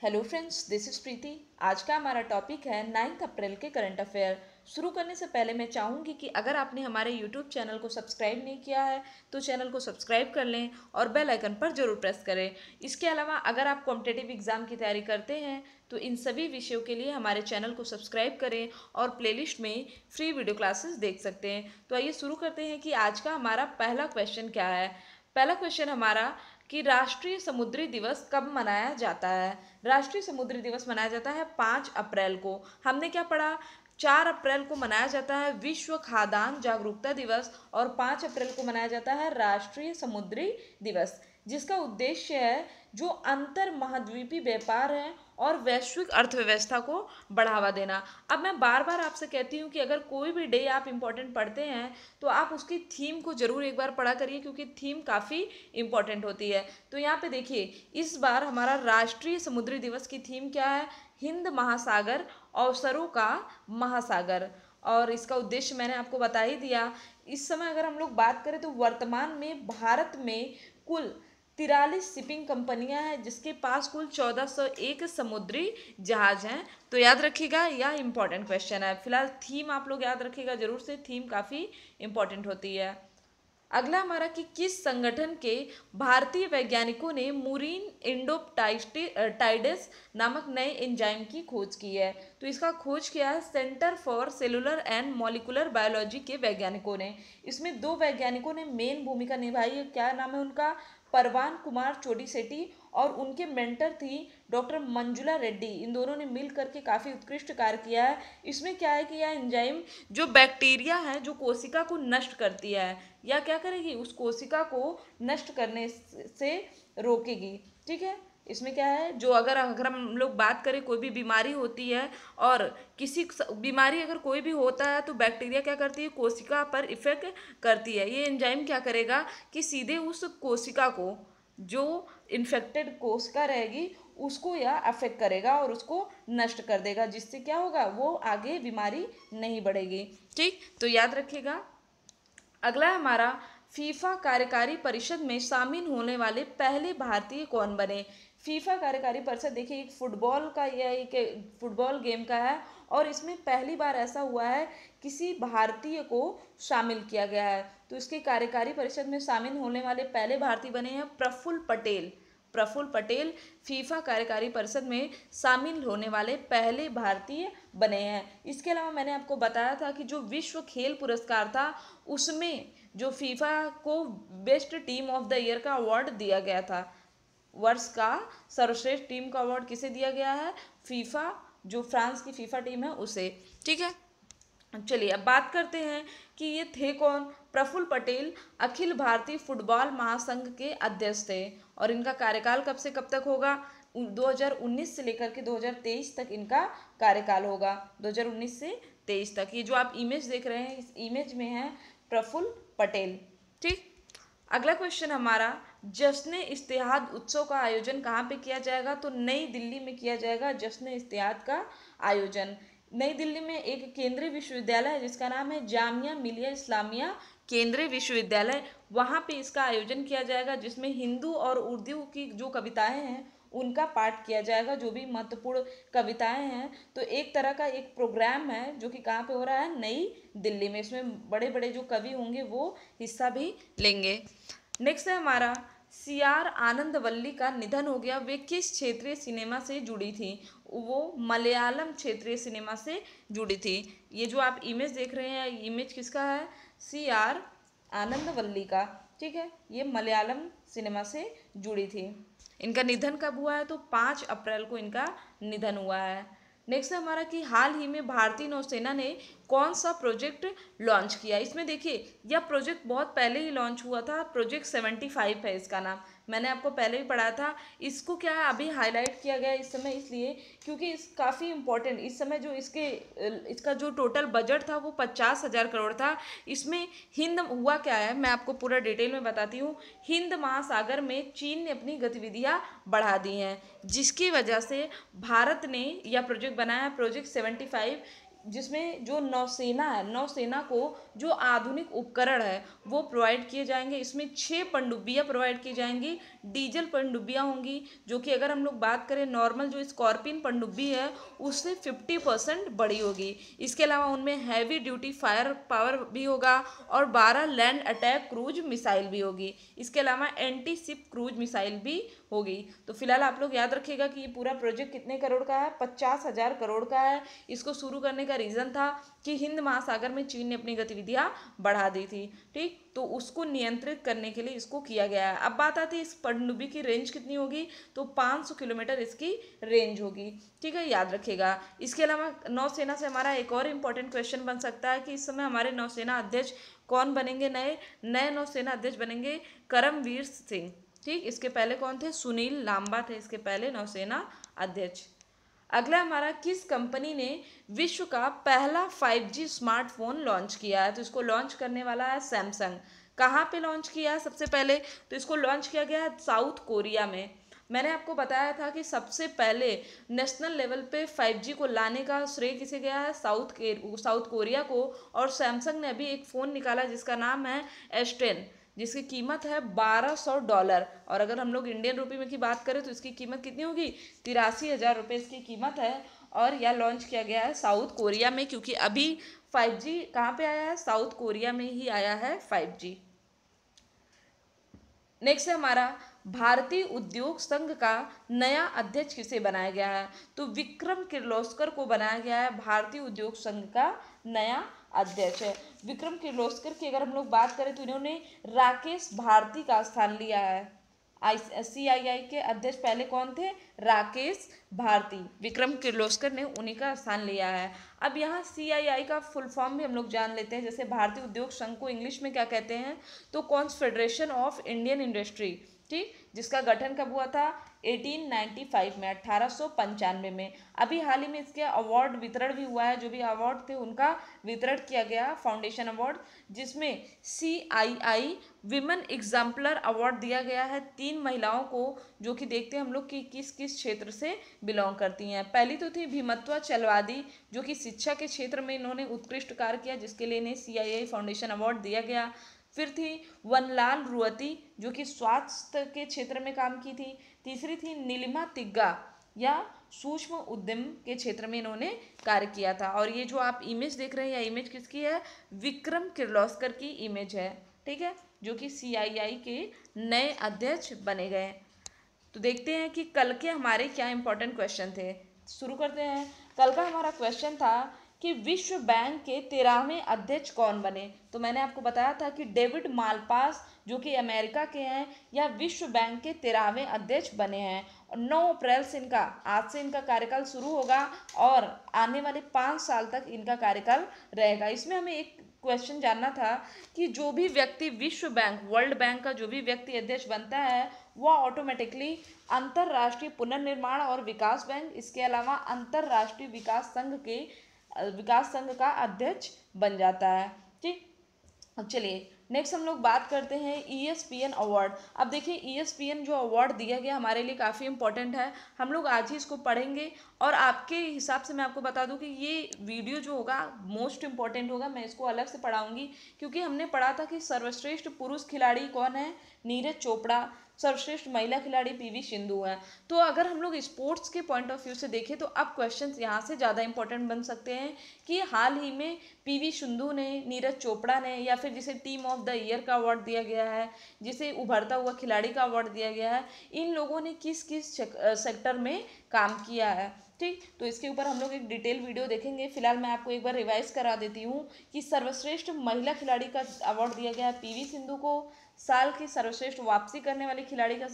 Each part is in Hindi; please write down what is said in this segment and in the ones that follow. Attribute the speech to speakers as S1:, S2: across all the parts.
S1: हेलो फ्रेंड्स, दिस इज प्रीति। आज का हमारा टॉपिक है 9 अप्रैल के करंट अफेयर। शुरू करने से पहले मैं चाहूँगी कि अगर आपने हमारे यूट्यूब चैनल को सब्सक्राइब नहीं किया है तो चैनल को सब्सक्राइब कर लें और बेल आइकन पर जरूर प्रेस करें। इसके अलावा अगर आप कॉम्पिटिटिव एग्जाम की तैयारी करते हैं तो इन सभी विषयों के लिए हमारे चैनल को सब्सक्राइब करें और प्लेलिस्ट में फ्री वीडियो क्लासेस देख सकते हैं। तो आइए शुरू करते हैं कि आज का हमारा पहला क्वेश्चन क्या है। पहला क्वेश्चन हमारा कि राष्ट्रीय समुद्री दिवस कब मनाया जाता है। राष्ट्रीय समुद्री दिवस मनाया जाता है 5 अप्रैल को। हमने क्या पढ़ा, 4 अप्रैल को मनाया जाता है विश्व खाद्यान्न जागरूकता दिवस और 5 अप्रैल को मनाया जाता है राष्ट्रीय समुद्री दिवस, जिसका उद्देश्य है जो अंतर महाद्वीपीय व्यापार है और वैश्विक अर्थव्यवस्था को बढ़ावा देना। अब मैं बार बार आपसे कहती हूँ कि अगर कोई भी डे आप इम्पोर्टेंट पढ़ते हैं तो आप उसकी थीम को जरूर एक बार पढ़ा करिए, क्योंकि थीम काफ़ी इम्पोर्टेंट होती है। तो यहाँ पे देखिए, इस बार हमारा राष्ट्रीय समुद्री दिवस की थीम क्या है, हिंद महासागर अवसरों का महासागर। और इसका उद्देश्य मैंने आपको बता ही दिया। इस समय अगर हम लोग बात करें तो वर्तमान में भारत में कुल 43 शिपिंग कंपनियां हैं, जिसके पास कुल 1401 समुद्री जहाज हैं। तो याद रखिएगा, यह इंपॉर्टेंट क्वेश्चन है। फिलहाल थीम आप लोग याद रखिएगा जरूर से, थीम काफ़ी इंपॉर्टेंट होती है। अगला हमारा कि किस संगठन के भारतीय वैज्ञानिकों ने मुरीन इंडोप्टाइड्स नामक नए एंजाइम की खोज की है। तो इसका खोज किया है centre for cellular and molecular biology के वैज्ञानिकों ने। इसमें दो वैज्ञानिकों ने मेन भूमिका निभाई है। क्या नाम है उनका, परवान कुमार चोडी सेठी, और उनके मेंटर थी डॉक्टर मंजुला रेड्डी। इन दोनों ने मिल करके काफ़ी उत्कृष्ट कार्य किया है। इसमें क्या है कि यह एंजाइम जो बैक्टीरिया है जो कोशिका को नष्ट करती है, या क्या करेगी, उस कोशिका को नष्ट करने से रोकेगी। ठीक है, इसमें क्या है, जो अगर अगर हम लोग बात करें कोई भी बीमारी होती है और किसी बीमारी अगर कोई भी होता है तो बैक्टीरिया क्या करती है, कोशिका पर इफेक्ट करती है। ये एंजाइम क्या करेगा कि सीधे उस कोशिका को, जो इन्फेक्टेड कोशिका रहेगी उसको यह अफेक्ट करेगा और उसको नष्ट कर देगा, जिससे क्या होगा, वो आगे बीमारी नहीं बढ़ेगी। ठीक, तो याद रखिएगा। अगला हमारा, फीफा कार्यकारी परिषद में शामिल होने वाले पहले भारतीय कौन बने। फीफा कार्यकारी परिषद देखिए, एक फुटबॉल का, यह एक फुटबॉल गेम का है और इसमें पहली बार ऐसा हुआ है किसी भारतीय को शामिल किया गया है। तो इसके कार्यकारी परिषद में शामिल होने वाले पहले भारतीय बने हैं प्रफुल्ल पटेल। प्रफुल्ल पटेल फीफा कार्यकारी परिषद में शामिल होने वाले पहले भारतीय बने हैं। इसके अलावा मैंने आपको बताया था कि जो विश्व खेल पुरस्कार था उसमें जो फीफा को best team of the year का अवार्ड दिया गया था। वर्ष का सर्वश्रेष्ठ टीम का अवार्ड किसे दिया गया है, फीफा, जो फ्रांस की फीफा टीम है उसे। ठीक है, चलिए अब बात करते हैं कि ये थे कौन। प्रफुल्ल पटेल अखिल भारतीय फुटबॉल महासंघ के अध्यक्ष थे और इनका कार्यकाल कब से कब तक होगा, 2019 से लेकर के 2023 तक इनका कार्यकाल होगा। 2019 से 23 तक। ये जो आप इमेज देख रहे हैं, इस इमेज में है प्रफुल्ल पटेल। ठीक, अगला क्वेश्चन हमारा, जश्न इत्तेहाद उत्सव का आयोजन कहाँ पे किया जाएगा। तो नई दिल्ली में किया जाएगा जश्न इत्तेहाद का आयोजन। नई दिल्ली में एक केंद्रीय विश्वविद्यालय है जिसका नाम है जामिया मिलिया इस्लामिया केंद्रीय विश्वविद्यालय। वहाँ पे इसका आयोजन किया जाएगा, जिसमें हिंदू और उर्दू की जो कविताएं हैं उनका पाठ किया जाएगा, जो भी महत्वपूर्ण कविताएं हैं। तो एक तरह का एक प्रोग्राम है जो कि कहाँ पे हो रहा है, नई दिल्ली में। इसमें बड़े बड़े जो कवि होंगे वो हिस्सा भी लेंगे। नेक्स्ट है हमारा, सीआर आनंदवल्ली का निधन हो गया। वे किस क्षेत्रीय सिनेमा से जुड़ी थी। वो मलयालम क्षेत्रीय सिनेमा से जुड़ी थी। ये जो आप इमेज देख रहे हैं, इमेज किसका है, सीआर आनंदवल्ली का। ठीक है, ये मलयालम सिनेमा से जुड़ी थी। इनका निधन कब हुआ है, तो 5 अप्रैल को इनका निधन हुआ है। नेक्स्ट है हमारा कि हाल ही में भारतीय नौसेना ने कौन सा प्रोजेक्ट लॉन्च किया। इसमें देखिए, यह प्रोजेक्ट बहुत पहले ही लॉन्च हुआ था। प्रोजेक्ट 75 है इसका नाम, मैंने आपको पहले ही पढ़ा था। इसको क्या है, अभी हाईलाइट किया गया इस समय इसलिए क्योंकि इस काफ़ी इम्पोर्टेंट, इस समय जो इसका जो टोटल बजट था वो 50,000 करोड़ था। इसमें हिंद हुआ क्या है, मैं आपको पूरा डिटेल में बताती हूँ। हिंद महासागर में चीन ने अपनी गतिविधियाँ बढ़ा दी हैं, जिसकी वजह से भारत ने यह प्रोजेक्ट बनाया, प्रोजेक्ट 75। जिसमें जो नौसेना है, नौसेना को जो आधुनिक उपकरण है वो प्रोवाइड किए जाएंगे। इसमें 6 पनडुब्बियाँ प्रोवाइड की जाएंगी, डीजल पनडुब्बियाँ होंगी, जो कि अगर हम लोग बात करें नॉर्मल जो स्कॉर्पियन पनडुब्बी है उससे 50% बड़ी होगी। इसके अलावा उनमें हैवी ड्यूटी फायर पावर भी होगा और 12 लैंड अटैक क्रूज मिसाइल भी होगी। इसके अलावा एंटी शिप क्रूज मिसाइल भी होगी। तो फिलहाल आप लोग याद रखिएगा कि ये पूरा प्रोजेक्ट कितने करोड़ का है, 50,000 करोड़ का है। इसको शुरू करने का रीज़न था कि हिंद महासागर में चीन ने अपनी गतिविधियां बढ़ा दी थी, ठीक, तो उसको नियंत्रित करने के लिए इसको किया गया है। अब बात आती है इस पनडुब्बी की रेंज कितनी होगी, तो 500 किलोमीटर इसकी रेंज होगी, ठीक है, याद रखिएगा। इसके अलावा नौसेना से हमारा एक और इम्पोर्टेंट क्वेश्चन बन सकता है कि इस समय हमारे नौसेना अध्यक्ष कौन बनेंगे, नए नए नौसेना अध्यक्ष बनेंगे करमवीर सिंह, ठीक। इसके पहले कौन थे, सुनील लांबा थे इसके पहले नौसेना अध्यक्ष। अगला हमारा, किस कंपनी ने विश्व का पहला 5G स्मार्टफोन लॉन्च किया है, तो इसको लॉन्च करने वाला है सैमसंग। कहाँ पे लॉन्च किया है सबसे पहले, तो इसको लॉन्च किया गया है साउथ कोरिया में। मैंने आपको बताया था कि सबसे पहले नेशनल लेवल पे 5G को लाने का श्रेय किसे गया है, साउथ कोरिया को। और सैमसंग ने अभी एक फ़ोन निकाला जिसका नाम है S10, जिसकी कीमत है $1200। और अगर हम लोग इंडियन रुपये में की बात करें तो इसकी कीमत कितनी होगी, 83,000 रुपये इसकी कीमत है। और यह लॉन्च किया गया है साउथ कोरिया में, क्योंकि अभी 5G कहाँ पे आया है, साउथ कोरिया में ही आया है 5G। नेक्स्ट है हमारा, भारतीय उद्योग संघ का नया अध्यक्ष किसे बनाया गया है, तो विक्रम किर्लोस्कर को बनाया गया है भारतीय उद्योग संघ का नया अध्यक्ष है। विक्रम किर्लोस्कर की अगर हम लोग बात करें तो इन्होंने राकेश भारती का स्थान लिया है। CII के अध्यक्ष पहले कौन थे, राकेश भारती, विक्रम किर्लोस्कर ने उन्हीं का स्थान लिया है। अब यहाँ CII का फुल फॉर्म भी हम लोग जान लेते हैं। जैसे भारतीय उद्योग संघ को इंग्लिश में क्या कहते हैं, तो कॉन्फेडरेशन ऑफ इंडियन इंडस्ट्री, ठीक, जिसका गठन कब हुआ था, 1895 में, 1895 में। अभी हाल ही में इसके अवार्ड वितरण भी हुआ है, जो भी अवार्ड थे उनका वितरण किया गया, फाउंडेशन अवार्ड, जिसमें CII विमेन एग्जाम्पलर अवार्ड दिया गया है 3 महिलाओं को, जो कि देखते हैं हम लोग कि किस किस क्षेत्र से बिलोंग करती हैं। पहली तो थी भीमत्वा चलवादी, जो कि शिक्षा के क्षेत्र में इन्होंने उत्कृष्ट कार्य किया, जिसके लिए इन्हें CII फाउंडेशन अवार्ड दिया गया। फिर थी वनलाल रुअती, जो कि स्वास्थ्य के क्षेत्र में काम की थी। तीसरी थी नीलिमा तिग्गा, या सूक्ष्म उद्यम के क्षेत्र में इन्होंने कार्य किया था। और ये जो आप इमेज देख रहे हैं, यह इमेज किसकी है, विक्रम किर्लोस्कर की इमेज है, ठीक है, जो कि CII के नए अध्यक्ष बने गए। तो देखते हैं कि कल के हमारे क्या इंपॉर्टेंट क्वेश्चन थे। शुरू करते हैं। कल का हमारा क्वेश्चन था कि विश्व बैंक के 13वें अध्यक्ष कौन बने, तो मैंने आपको बताया था कि डेविड मालपास, जो कि अमेरिका के हैं, या विश्व बैंक के 13वें अध्यक्ष बने हैं। और 9 अप्रैल से आज से इनका कार्यकाल शुरू होगा और आने वाले 5 साल तक इनका कार्यकाल रहेगा। इसमें हमें एक क्वेश्चन जानना था कि जो भी व्यक्ति विश्व बैंक, वर्ल्ड बैंक का जो भी व्यक्ति अध्यक्ष बनता है वह ऑटोमेटिकली अंतर्राष्ट्रीय पुनर्निर्माण और विकास बैंक, इसके अलावा अंतर्राष्ट्रीय विकास संघ का अध्यक्ष बन जाता है, ठीक। अब चलिए नेक्स्ट हम लोग बात करते हैं ESPN अवार्ड। अब देखिए ESPN जो अवार्ड दिया गया हमारे लिए काफ़ी इंपॉर्टेंट है, हम लोग आज ही इसको पढ़ेंगे। और आपके हिसाब से मैं आपको बता दूं कि ये वीडियो जो होगा मोस्ट इंपॉर्टेंट होगा, मैं इसको अलग से पढ़ाऊंगी, क्योंकि हमने पढ़ा था कि सर्वश्रेष्ठ पुरुष खिलाड़ी कौन है, नीरज चोपड़ा, सर्वश्रेष्ठ महिला खिलाड़ी PV सिंधु है। तो अगर हम लोग स्पोर्ट्स के पॉइंट ऑफ व्यू से देखें तो अब क्वेश्चंस यहाँ से ज़्यादा इंपॉर्टेंट बन सकते हैं कि हाल ही में PV सिंधु ने, नीरज चोपड़ा ने, या फिर जिसे टीम ऑफ द ईयर का अवार्ड दिया गया है, जिसे उभरता हुआ खिलाड़ी का अवार्ड दिया गया है, इन लोगों ने किस किस सेक्टर में काम किया है, ठीक। तो इसके ऊपर हम लोग एक डिटेल वीडियो देखेंगे। फिलहाल मैं आपको एक बार रिवाइज करा देती हूँ कि सर्वश्रेष्ठ महिला खिलाड़ी का अवार्ड दिया गया है PV सिंधु को, साल की सर्वश्रेष्ठ वापसी करने वाली खिलाड़ी का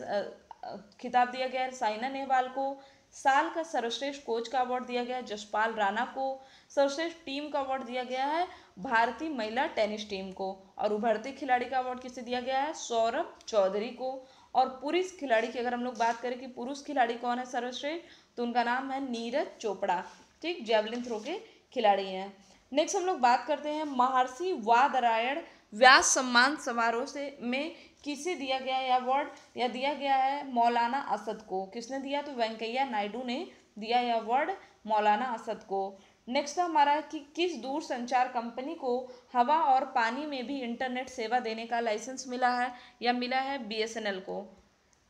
S1: खिताब दिया गया है साइना नेहवाल को, साल का सर्वश्रेष्ठ कोच का अवार्ड दिया गया है जसपाल राणा को, सर्वश्रेष्ठ टीम का अवार्ड दिया गया है भारतीय महिला टेनिस टीम को, और उभरते खिलाड़ी का अवार्ड किसे दिया गया है, सौरभ चौधरी को। और पुरुष खिलाड़ी की अगर हम लोग बात करें कि पुरुष खिलाड़ी कौन है सर्वश्रेष्ठ, तो उनका नाम है नीरज चोपड़ा, ठीक, जेवलिन थ्रो के खिलाड़ी हैं। नेक्स्ट हम लोग बात करते हैं महर्षि वादरायण व्यास सम्मान समारोह में किसे दिया गया है अवार्ड, या दिया गया है मौलाना असद को। किसने दिया, तो वेंकैया नायडू ने दिया यह अवार्ड मौलाना असद को। नेक्स्ट था हमारा कि किस दूर संचार कंपनी को हवा और पानी में भी इंटरनेट सेवा देने का लाइसेंस मिला है, या मिला है बीएसएनएल को।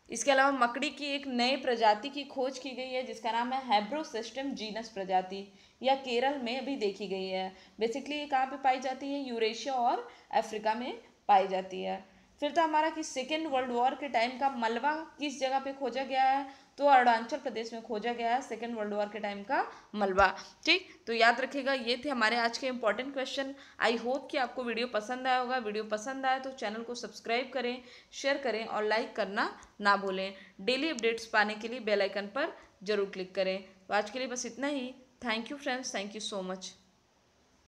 S1: इसके अलावा मकड़ी की एक नए प्रजाति की खोज की गई है जिसका नाम है हेब्रोसिस्टम जीनस प्रजाति, या केरल में अभी देखी गई है। बेसिकली ये कहाँ पे पाई जाती है, यूरेशिया और अफ्रीका में पाई जाती है। फिर तो हमारा कि सेकेंड वर्ल्ड वॉर के टाइम का मलबा किस जगह पे खोजा गया है, तो अरुणाचल प्रदेश में खोजा गया है सेकेंड वर्ल्ड वॉर के टाइम का मलबा। ठीक, तो याद रखिएगा ये थे हमारे आज के इंपॉर्टेंट क्वेश्चन। आई होप कि आपको वीडियो पसंद आया होगा। वीडियो पसंद आए तो चैनल को सब्सक्राइब करें, शेयर करें और लाइक करना ना भूलें। डेली अपडेट्स पाने के लिए बेल आइकन पर जरूर क्लिक करें। तो आज के लिए बस इतना ही। Thank you friends, thank you so much.